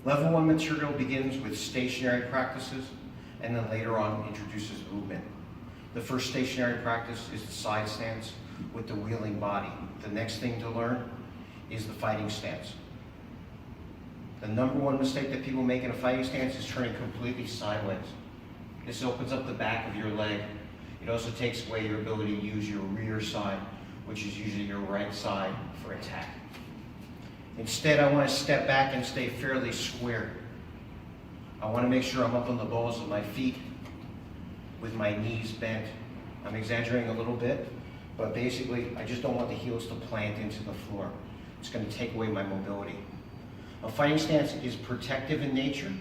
Level 1 material begins with stationary practices and then later on introduces movement. The first stationary practice is the side stance with the wheeling body. The next thing to learn is the fighting stance. The number one mistake that people make in a fighting stance is turning completely sideways. This opens up the back of your leg. It also takes away your ability to use your rear side, which is usually your right side, for attack. Instead, I want to step back and stay fairly square. I want to make sure I'm up on the balls of my feet with my knees bent. I'm exaggerating a little bit, but basically, I just don't want the heels to plant into the floor. It's going to take away my mobility. A fighting stance is protective in nature.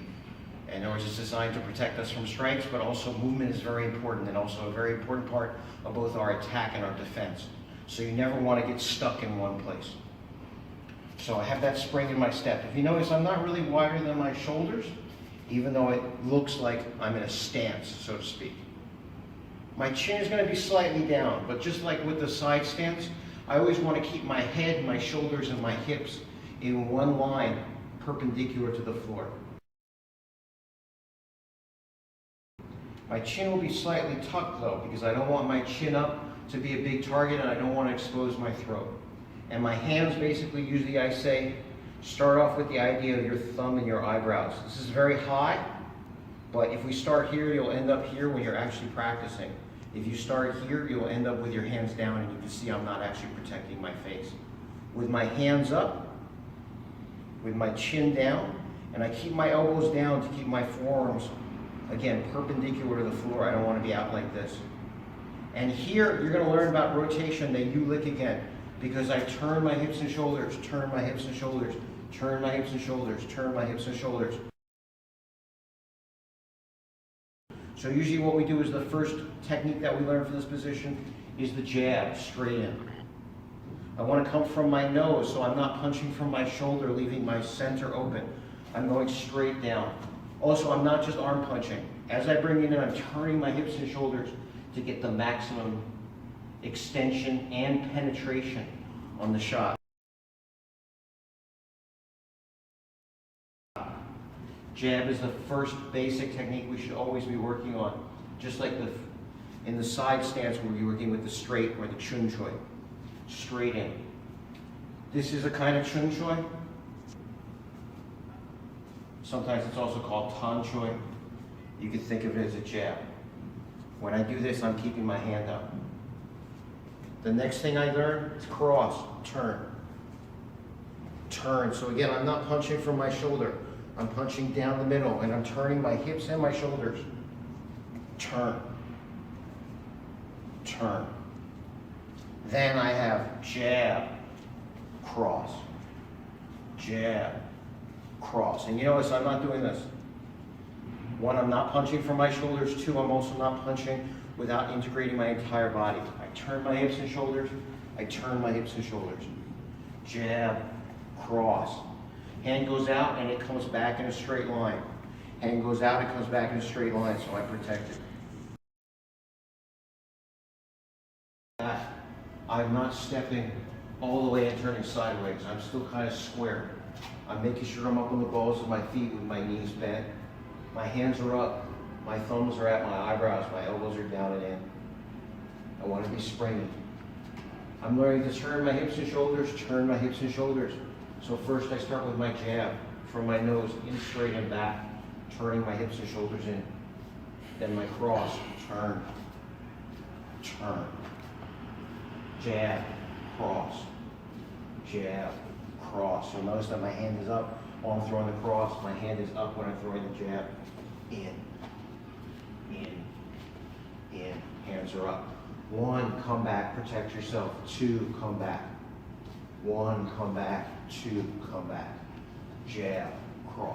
In other words, it's designed to protect us from strikes, but also movement is very important and also a very important part of both our attack and our defense. So you never want to get stuck in one place. So I have that spring in my step. If you notice, I'm not really wider than my shoulders, even though it looks like I'm in a stance, so to speak. My chin is going to be slightly down, but just like with the side stance, I always want to keep my head, my shoulders, and my hips in one line perpendicular to the floor. My chin will be slightly tucked though, because I don't want my chin up to be a big target and I don't want to expose my throat. And my hands basically, usually I say, start off with the idea of your thumb and your eyebrows. This is very high, but if we start here, you'll end up here when you're actually practicing. If you start here, you'll end up with your hands down and you can see I'm not actually protecting my face. With my hands up, with my chin down, and I keep my elbows down to keep my forearms, again, perpendicular to the floor. I don't want to be out like this. And here, you're going to learn about rotation, then you lick again, because I turn my hips and shoulders, turn my hips and shoulders, turn my hips and shoulders, turn my hips and shoulders. So usually what we do is the first technique that we learn for this position is the jab, straight in. I want to come from my nose, so I'm not punching from my shoulder, leaving my center open. I'm going straight down. Also, I'm not just arm punching. As I bring it in, I'm turning my hips and shoulders to get the maximum extension and penetration on the shot. Jab is the first basic technique we should always be working on, just like in the side stance where we're working with the straight or the chun choi. Straight in. This is a kind of chun choi. Sometimes it's also called tan choi. You could think of it as a jab. When I do this, I'm keeping my hand up. The next thing I learn is cross, turn. Turn. So again, I'm not punching from my shoulder. I'm punching down the middle and I'm turning my hips and my shoulders. Turn. Turn. Then I have jab, cross, jab, cross. And you notice I'm not doing this. One, I'm not punching from my shoulders. Two, I'm also not punching without integrating my entire body. I turn my hips and shoulders. I turn my hips and shoulders. Jab, cross. Hand goes out and it comes back in a straight line. Hand goes out, it comes back in a straight line, so I protect it. I'm not stepping all the way and turning sideways. I'm still kind of square. I'm making sure I'm up on the balls of my feet with my knees bent. My hands are up. My thumbs are at my eyebrows. My elbows are down and in. I want to be springy. I'm learning to turn my hips and shoulders, turn my hips and shoulders. So first I start with my jab from my nose in straight and back, turning my hips and shoulders in. Then my cross, turn, turn. Jab, cross, jab, cross. So notice that my hand is up while I'm throwing the cross. My hand is up when I'm throwing the jab. In, hands are up. One, come back, protect yourself. Two, come back. One, come back. Two, come back. Jab,